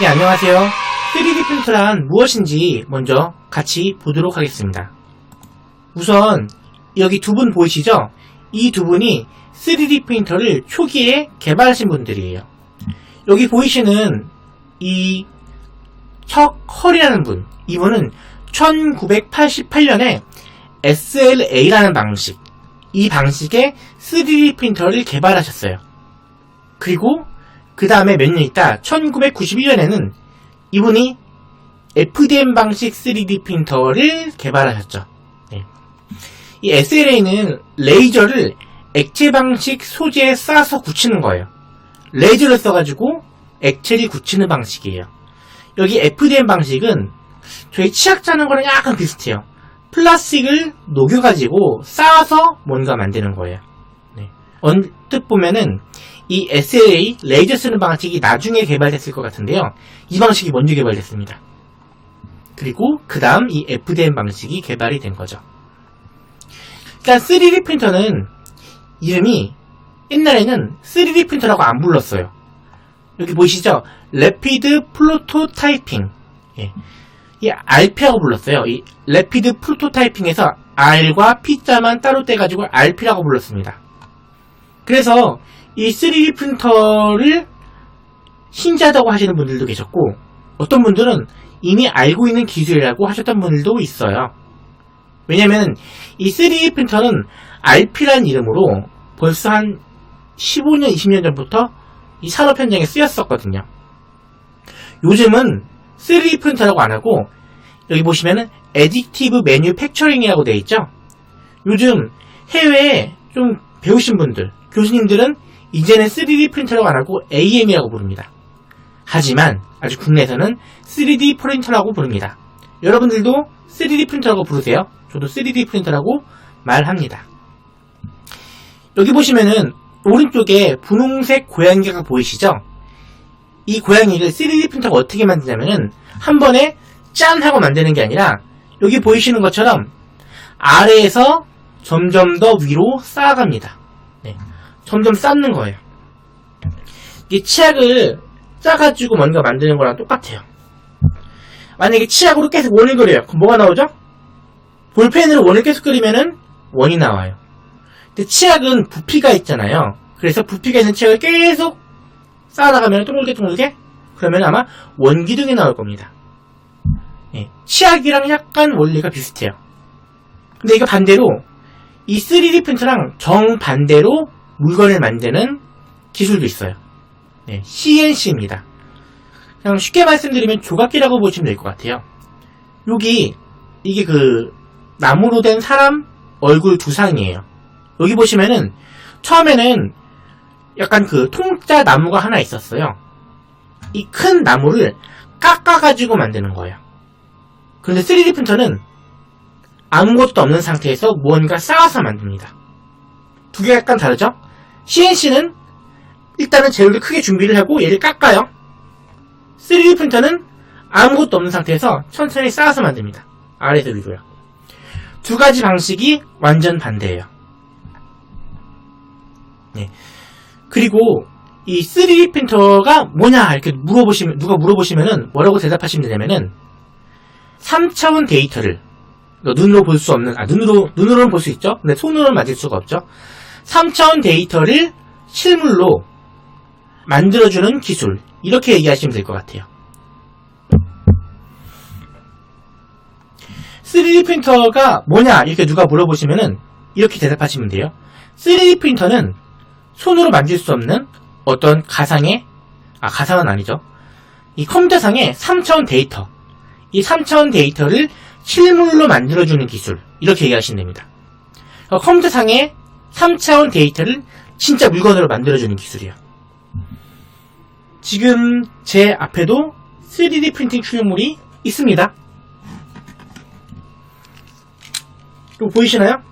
네, 안녕하세요. 3D 프린터란 무엇인지 먼저 같이 보도록 하겠습니다. 우선 여기 두 분 보이시죠? 이 두 분이 3D 프린터를 초기에 개발하신 분들이에요. 여기 보이시는 이 척 헐이라는 분, 이분은 1988년에 SLA라는 방식, 이 방식의 3D 프린터를 개발하셨어요. 그리고 그 다음에 몇 년 있다 1991년에는 이분이 FDM 방식 3D 프린터를 개발하셨죠. 네. 이 SLA는 레이저를 액체 방식 소재에 쏴서 굳히는 거예요. 레이저를 써가지고 액체를 굳히는 방식이에요. 여기 FDM 방식은 저희 치약 짜는 거랑 약간 비슷해요. 플라스틱을 녹여가지고 쌓아서 뭔가 만드는 거예요. 네. 언뜻 보면은 이 SLA 레이저 쓰는 방식이 나중에 개발됐을 것 같은데요. 이 방식이 먼저 개발됐습니다. 그리고 그 다음 이 FDM 방식이 개발이 된 거죠. 일단 3D 프린터는 이름이 옛날에는 3D 프린터라고 안 불렀어요. 여기 보이시죠? Rapid Prototyping. 예. 이 RP라고 불렀어요. 이 Rapid Prototyping에서 R과 P자만 따로 떼가지고 RP라고 불렀습니다. 그래서 이 3D 프린터를 신기하다고 하시는 분들도 계셨고, 어떤 분들은 이미 알고 있는 기술이라고 하셨던 분들도 있어요. 왜냐면 이 3D 프린터는 RP라는 이름으로 벌써 한 15년, 20년 전부터 이 산업 현장에 쓰였었거든요. 요즘은 3D 프린터라고 안 하고 여기 보시면은 Additive Manufacturing이라고 되어 있죠. 요즘 해외에 좀 배우신 분들, 교수님들은 이제는 3D 프린터라고 안 하고 AM이라고 부릅니다. 하지만 아직 국내에서는 3D 프린터라고 부릅니다. 여러분들도 3D 프린터라고 부르세요. 저도 3D 프린터라고 말합니다. 여기 보시면은 오른쪽에 분홍색 고양이가 보이시죠? 이 고양이를 3D 프린터가 어떻게 만드냐면은 한 번에 짠 하고 만드는 게 아니라 여기 보이시는 것처럼 아래에서 점점 더 위로 쌓아갑니다. 네. 점점 쌓는 거예요. 이 치약을 짜가지고 뭔가 만드는 거랑 똑같아요. 만약에 치약으로 계속 원을 그려요. 그럼 뭐가 나오죠? 볼펜으로 원을 계속 그리면은 원이 나와요. 근데 치약은 부피가 있잖아요. 그래서 부피가 있는 치약을 계속 쌓아나가면 둥글게 그러면 아마 원기둥이 나올 겁니다. 예, 치약이랑 약간 원리가 비슷해요. 근데 이거 반대로 이 3D 프린터랑 정반대로 물건을 만드는 기술도 있어요. 네, CNC입니다. 그냥 쉽게 말씀드리면 조각기라고 보시면 될 것 같아요. 여기 이게 그 나무로 된 사람 얼굴 두상이에요. 여기 보시면은 처음에는 약간 그 통짜 나무가 하나 있었어요. 이 큰 나무를 깎아가지고 만드는 거예요. 그런데 3D 프린터는 아무것도 없는 상태에서 무언가 쌓아서 만듭니다. 두 개가 약간 다르죠? CNC는 일단은 재료를 크게 준비를 하고 얘를 깎아요. 3D 프린터는 아무것도 없는 상태에서 천천히 쌓아서 만듭니다. 아래에서 위로요. 두 가지 방식이 완전 반대예요. 네. 그리고 이 3D 프린터가 뭐냐 이렇게 누가 물어보시면은 뭐라고 대답하시면 되냐면은 3차원 데이터를 눈으로 볼 수 없는, 눈으로는 볼 수 있죠? 근데 손으로는 만질 수가 없죠? 3차원 데이터를 실물로 만들어주는 기술. 이렇게 얘기하시면 될 것 같아요. 3D 프린터가 뭐냐? 이렇게 누가 물어보시면은 이렇게 대답하시면 돼요. 3D 프린터는 손으로 만질 수 없는 어떤 가상은 아니죠. 이 컴퓨터상의 3차원 데이터. 이 3차원 데이터를 실물로 만들어주는 기술. 이렇게 얘기하시면 됩니다. 컴퓨터상의 3차원 데이터를 진짜 물건으로 만들어주는 기술이에요. 지금 제 앞에도 3D 프린팅 출력물이 있습니다. 이거 보이시나요?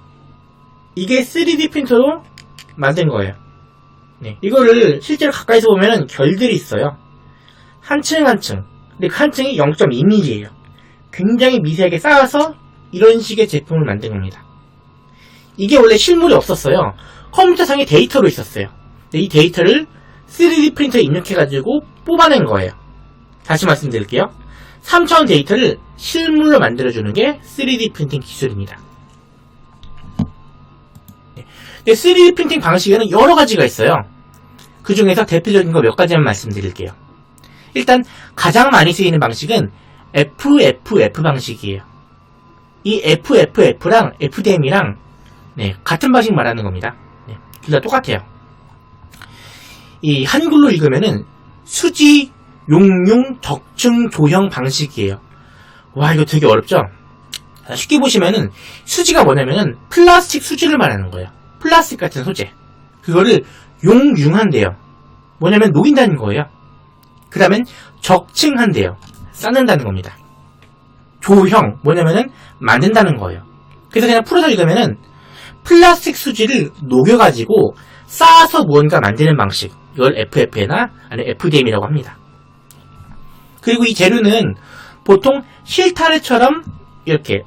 이게 3D 프린터로 만든 거예요. 네, 이거를 실제로 가까이서 보면은 결들이 있어요. 한 층 한 층. 근데 그 한 층이 0.2mm예요. 굉장히 미세하게 쌓아서 이런 식의 제품을 만든 겁니다. 이게 원래 실물이 없었어요. 컴퓨터상의 데이터로 있었어요. 근데 이 데이터를 3D 프린터에 입력해가지고 뽑아낸 거예요. 다시 말씀드릴게요. 3차원 데이터를 실물로 만들어주는 게 3D 프린팅 기술입니다. 3D 프린팅 방식에는 여러 가지가 있어요. 그 중에서 대표적인 거 몇 가지만 말씀드릴게요. 일단 가장 많이 쓰이는 방식은 FFF 방식이에요. 이 FFF랑 FDM이랑 같은 방식 말하는 겁니다. 둘 다 똑같아요. 이 한글로 읽으면은 수지, 용융, 적층, 조형 방식이에요. 와, 이거 되게 어렵죠? 쉽게 보시면은 수지가 뭐냐면은 플라스틱 수지를 말하는 거예요. 플라스틱 같은 소재. 그거를 용융한대요. 뭐냐면 녹인다는 거예요. 그 다음엔 적층한대요. 쌓는다는 겁니다. 조형, 뭐냐면은 만든다는 거예요. 그래서 그냥 풀어서 읽으면은 플라스틱 수지를 녹여가지고 쌓아서 무언가 만드는 방식. 이걸 FF나 아니면 FDM이라고 합니다. 그리고 이 재료는 보통 실타래처럼 이렇게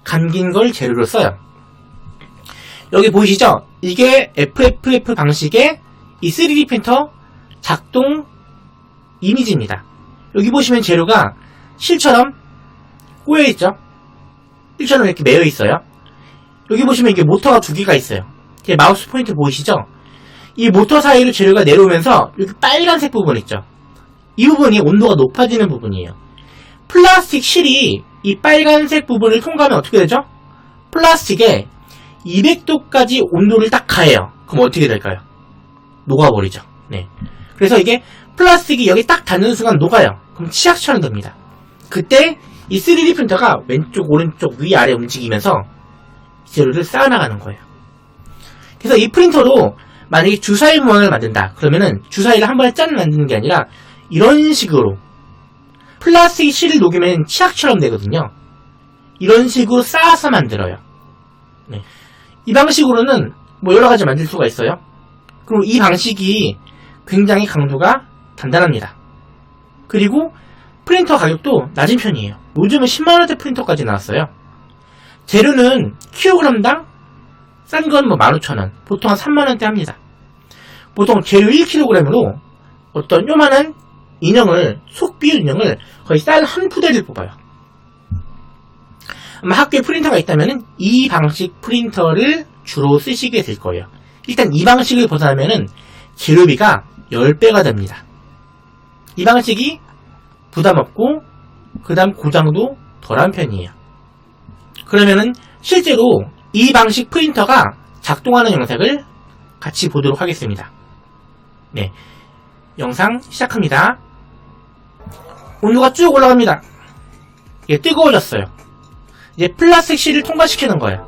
감긴 걸 재료로 써요. 여기 보이시죠? 이게 FFF 방식의 이 3D 프린터 작동 이미지입니다. 여기 보시면 재료가 실처럼 꼬여있죠? 실처럼 이렇게 매여 있어요. 여기 보시면 이게 모터가 두 개가 있어요. 이게 마우스 포인트 보이시죠? 이 모터 사이로 재료가 내려오면서 여기 빨간색 부분 있죠? 이 부분이 온도가 높아지는 부분이에요. 플라스틱 실이 이 빨간색 부분을 통과하면 어떻게 되죠? 플라스틱에 200도까지 온도를 딱 가해요. 그럼 어떻게 될까요? 녹아버리죠. 그래서 이게 플라스틱이 여기 딱 닿는 순간 녹아요. 그럼 치약처럼 됩니다. 그때 이 3D 프린터가 왼쪽, 오른쪽, 위, 아래 움직이면서 재료를 쌓아나가는 거예요. 그래서 이 프린터로 만약에 주사위 모양을 만든다. 그러면은 주사위를 한 번에 짠 만드는 게 아니라 이런 식으로 플라스틱 실을 녹이면 치약처럼 되거든요. 이런 식으로 쌓아서 만들어요. 이 방식으로는 뭐 여러 가지 만들 수가 있어요. 그리고 이 방식이 굉장히 강도가 단단합니다. 그리고 프린터 가격도 낮은 편이에요. 요즘은 10만원대 프린터까지 나왔어요. 재료는 킬로그램당 싼 건 뭐 15,000원, 보통 한 3만원대 합니다. 보통 재료 1kg으로 어떤 요만한 인형을, 속 비운 인형을 거의 쌀 한 푸대를 뽑아요. 아마 학교에 프린터가 있다면 이 방식 프린터를 주로 쓰시게 될 거예요. 일단 이 방식을 벗어나면은 재료비가 10배가 됩니다. 이 방식이 부담 없고 그 다음 고장도 덜한 편이에요. 그러면은 실제로 이 방식 프린터가 작동하는 영상을 같이 보도록 하겠습니다. 영상 시작합니다. 온도가 쭉 올라갑니다. 이게 뜨거워졌어요. 이제 플라스틱 실을 통과시키는 거예요.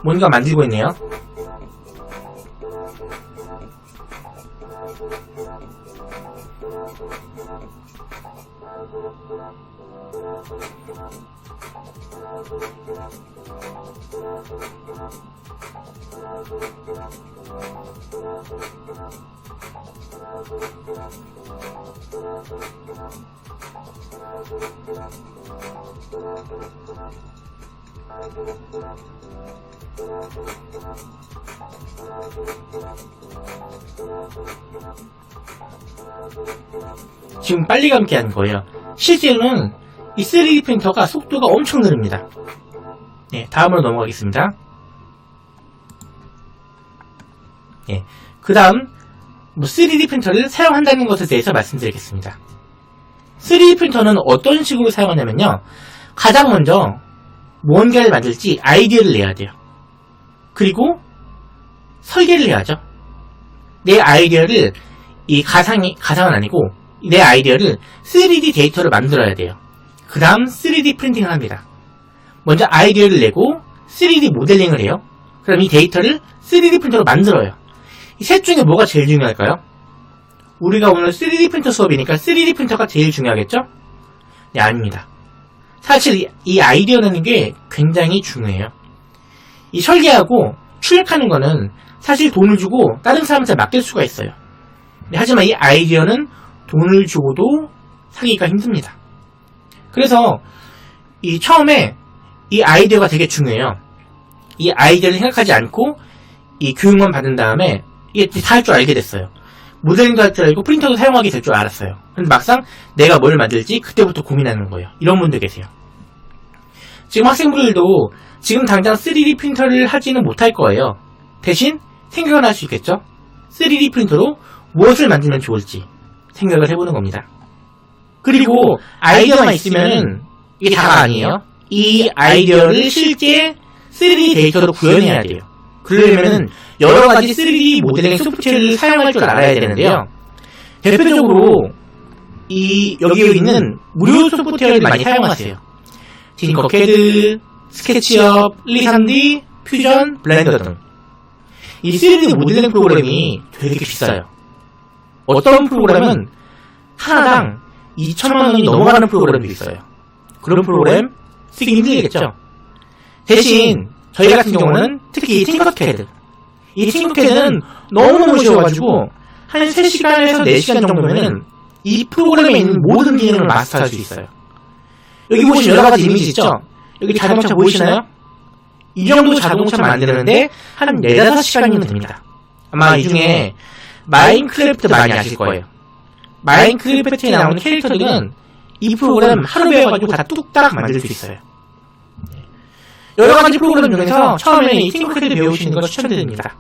뭔가 만들고 있네요. 지금 빨리 감기 한 거예요. 실제로는 이 3D 프린터가 속도가 엄청 느립니다. 다음으로 넘어가겠습니다. 그 다음 3D 프린터를 사용한다는 것에 대해서 말씀드리겠습니다. 3D 프린터는 어떤 식으로 사용하냐면요, 가장 먼저 뭔가를 만들지 아이디어를 내야 돼요. 그리고 설계를 해야죠. 내 아이디어를 가상은 아니고 내 아이디어를 3D 데이터를 만들어야 돼요. 그 다음 3D 프린팅을 합니다. 먼저 아이디어를 내고 3D 모델링을 해요. 그럼 이 데이터를 3D 프린터로 만들어요. 이 셋 중에 뭐가 제일 중요할까요? 우리가 오늘 3D 프린터 수업이니까 3D 프린터가 제일 중요하겠죠? 네, 아닙니다. 사실 이 아이디어 내는 게 굉장히 중요해요. 이 설계하고 출력하는 거는 사실 돈을 주고 다른 사람한테 맡길 수가 있어요. 하지만 이 아이디어는 돈을 주고도 사기가 힘듭니다. 그래서 처음에 이 아이디어가 되게 중요해요. 이 아이디어를 생각하지 않고 이 교육만 받은 다음에 이게 다 할 줄 알게 됐어요. 모델링도 할 줄 알고 프린터도 사용하게 될 줄 알았어요. 근데 막상 내가 뭘 만들지 그때부터 고민하는 거예요. 이런 분들 계세요. 지금 학생분들도 지금 당장 3D 프린터를 하지는 못할 거예요. 대신 생각을 할 수 있겠죠? 3D 프린터로 무엇을 만들면 좋을지 생각을 해보는 겁니다. 그리고 아이디어만 있으면 이게 다가 아니에요. 이 아이디어를 실제 3D 데이터로 구현해야 돼요. 그러려면 여러 가지 3D 모델링 소프트웨어를 사용할 줄 알아야 되는데요. 대표적으로 여기에 있는 무료 소프트웨어를 많이 사용하세요. 팅커캐드, 스케치업, 리산디, 퓨전, 블렌더 등. 이 3D 모델링 프로그램이 되게 비싸요. 어떤 프로그램은 하나당 2천만 원이 넘어가는 프로그램도 있어요. 그런 프로그램 쓰기 힘들겠죠. 대신 저희 같은 경우는 특히 이 팅커캐드. 이 팅커캐드는 너무너무 쉬워가지고 한 3시간에서 4시간 정도면 이 프로그램에 있는 모든 기능을 마스터할 수 있어요. 여기 보시면 여러가지 이미지 있죠? 여기 자동차 보이시나요? 이 정도 자동차 만드는데 한 4-5시간이면 됩니다. 아마 이 중에 마인크래프트 많이 아실 거예요. 마인크래프트에 나오는 캐릭터들은 이 프로그램 하루 배워가지고 다 뚝딱 만들 수 있어요. 여러가지 프로그램 중에서 처음에는 이 팅커캐드 배우시는 걸 추천드립니다.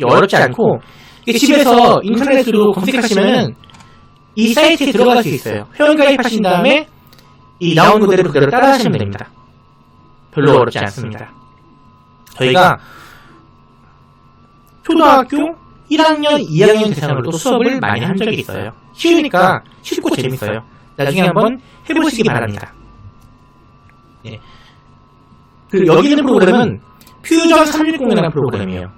어렵지 않고 집에서 인터넷으로 검색하시면 이 사이트에 들어갈 수 있어요. 회원 가입하신 다음에 이 나온 그대로 따라 하시면 됩니다. 별로 어렵지 않습니다. 저희가 초등학교 1학년, 2학년 대상으로도 수업을 많이 한 적이 있어요. 쉬우니까 쉽고 재밌어요. 나중에 한번 해보시기 바랍니다. 예. 그리고 여기 있는 프로그램은 퓨전 360이라는 프로그램이에요.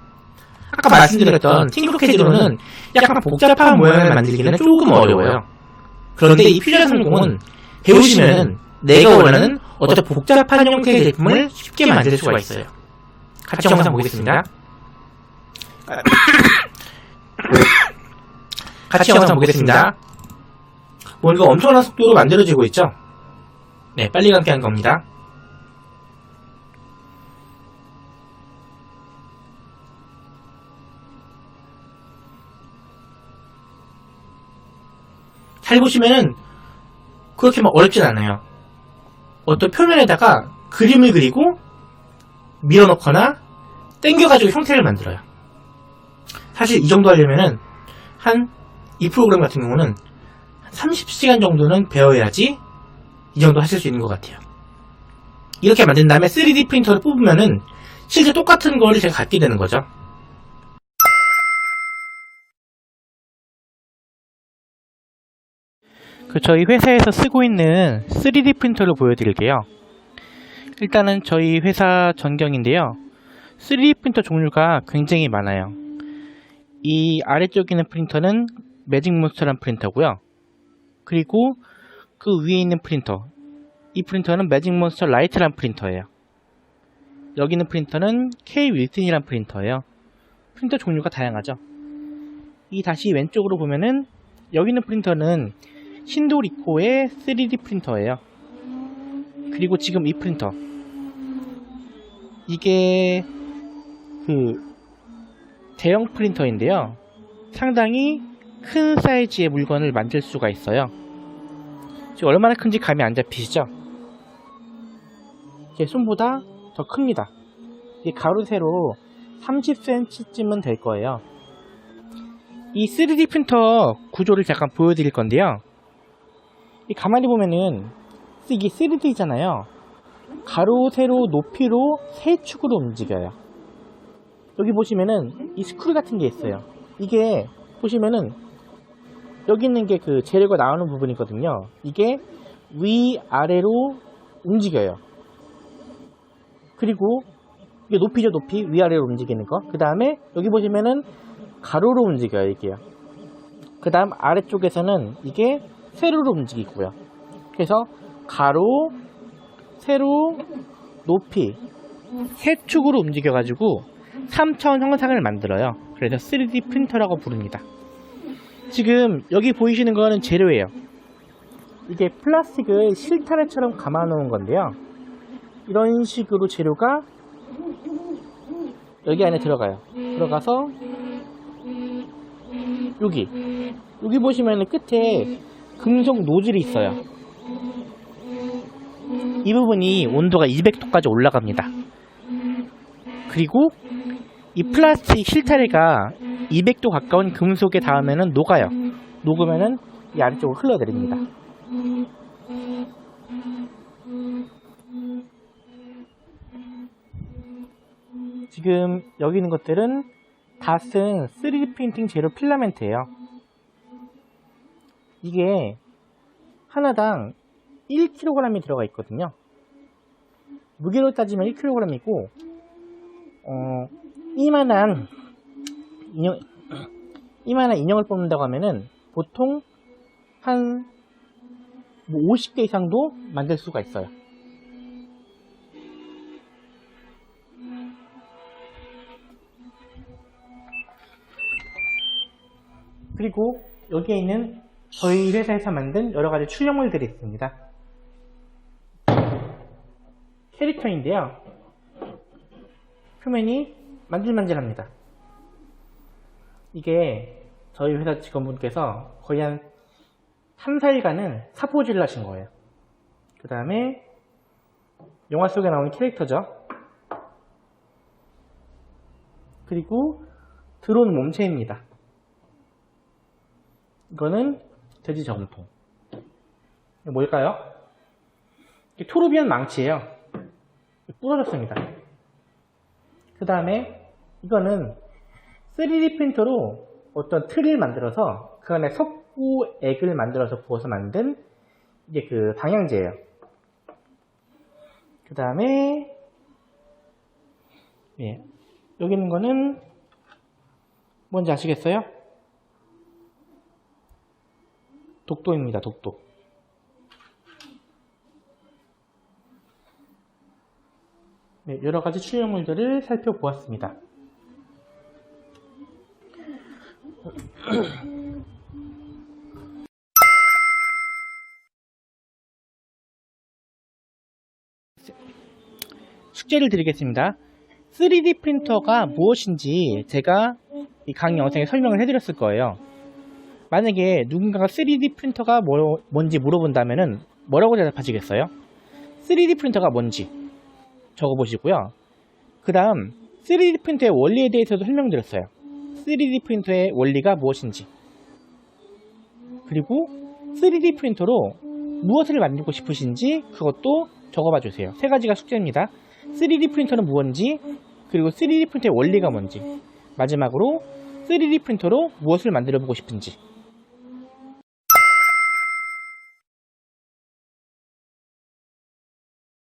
아까 말씀드렸던 팅커캐드로는 약간 복잡한 모양을 만들기는 조금 어려워요. 그런데 이 퓨전 360은 배우시면 내가 원하는 어떤 복잡한 형태의 제품을 쉽게 만들 수가 있어요. 같이 영상 보겠습니다. 같이 영상 보겠습니다. 뭔가 엄청난 속도로 만들어지고 있죠? 네, 빨리 감기 한 겁니다. 잘 보시면은 그렇게 막 어렵진 않아요. 어떤 표면에다가 그림을 그리고 밀어넣거나 당겨가지고 형태를 만들어요. 사실 이 정도 하려면은 이 프로그램 같은 경우는 30시간 정도는 배워야지 이 정도 하실 수 있는 것 같아요. 이렇게 만든 다음에 3D 프린터를 뽑으면은 실제 똑같은 거를 제가 갖게 되는 거죠. 저희 회사에서 쓰고 있는 3D 프린터를 보여드릴게요. 일단은 저희 회사 전경인데요. 3D 프린터 종류가 굉장히 많아요. 이 아래쪽에 있는 프린터는 매직몬스터라는 프린터고요. 그리고 그 위에 있는 프린터, 이 프린터는 매직몬스터 라이트라는 프린터예요. 여기 있는 프린터는 K-윌슨이라는 프린터예요. 프린터 종류가 다양하죠. 이 다시 왼쪽으로 보면은 여기 있는 프린터는 신도리코의 3D 프린터예요. 그리고 지금 이 프린터, 이게 대형 프린터인데요. 상당히 큰 사이즈의 물건을 만들 수가 있어요. 지금 얼마나 큰지 감이 안 잡히시죠? 제 손보다 더 큽니다. 이게 가로 세로 30cm쯤은 될 거예요. 이 3D 프린터 구조를 잠깐 보여드릴 건데요. 가만히 보면은 이게 3D잖아요. 가로, 세로, 높이로 세 축으로 움직여요. 여기 보시면은 이 스크류 같은 게 있어요. 이게 보시면은 여기 있는 게 그 재료가 나오는 부분이거든요. 이게 위아래로 움직여요. 그리고 이게 높이죠, 높이. 위아래로 움직이는 거. 그 다음에 여기 보시면은 가로로 움직여요, 이게요. 그 다음 아래쪽에서는 이게 세로로 움직이고요. 그래서 가로, 세로, 높이 세 축으로 움직여가지고 3차원 형상을 만들어요. 그래서 3D 프린터라고 부릅니다. 지금 여기 보이시는 거는 재료예요. 이게 플라스틱을 실타래처럼 감아 놓은 건데요. 이런 식으로 재료가 여기 안에 들어가요. 들어가서 여기 보시면 끝에 금속 노즐이 있어요. 이 부분이 온도가 200도까지 올라갑니다. 그리고 이 플라스틱 실타래가 200도 가까운 금속에 닿으면 녹아요. 녹으면은 이 아래쪽으로 흘러내립니다. 지금 여기 있는 것들은 다 쓴 3D 프린팅 제로 필라멘트예요. 이게 하나당 1kg이 들어가 있거든요. 무게로 따지면 1kg이고 이만한 인형을 뽑는다고 하면은 보통 한 50개 이상도 만들 수가 있어요. 그리고 여기에 있는 저희 회사에서 만든 여러가지 출력물들이 있습니다. 캐릭터인데요. 표면이 만질만질합니다. 이게 저희 회사 직원분께서 거의 한 3, 4일간은 사포질을 하신 거예요. 그 다음에 영화 속에 나오는 캐릭터죠. 그리고 드론 몸체입니다. 이거는 돼지 저금통. 이거 뭘까요? 토르비언 망치예요. 부러졌습니다. 그 다음에 이거는 3D 프린터로 어떤 틀을 만들어서 그 안에 석고액을 만들어서 부어서 만든 이게 그 방향제예요. 그 다음에 여기 있는 거는 뭔지 아시겠어요? 독도입니다. 독도. 여러가지 출력물들을 살펴보았습니다. 숙제를 드리겠습니다. 3D 프린터가 무엇인지 제가 이 강의 영상에 설명을 해드렸을 거예요. 만약에 누군가가 3D 프린터가 뭔지 물어본다면은 뭐라고 대답하시겠어요? 3D 프린터가 뭔지 적어보시고요. 그 다음 3D 프린터의 원리에 대해서도 설명드렸어요. 3D 프린터의 원리가 무엇인지, 그리고 3D 프린터로 무엇을 만들고 싶으신지 그것도 적어봐 주세요. 세 가지가 숙제입니다. 3D 프린터는 무엇인지, 그리고 3D 프린터의 원리가 뭔지, 마지막으로 3D 프린터로 무엇을 만들어 보고 싶은지.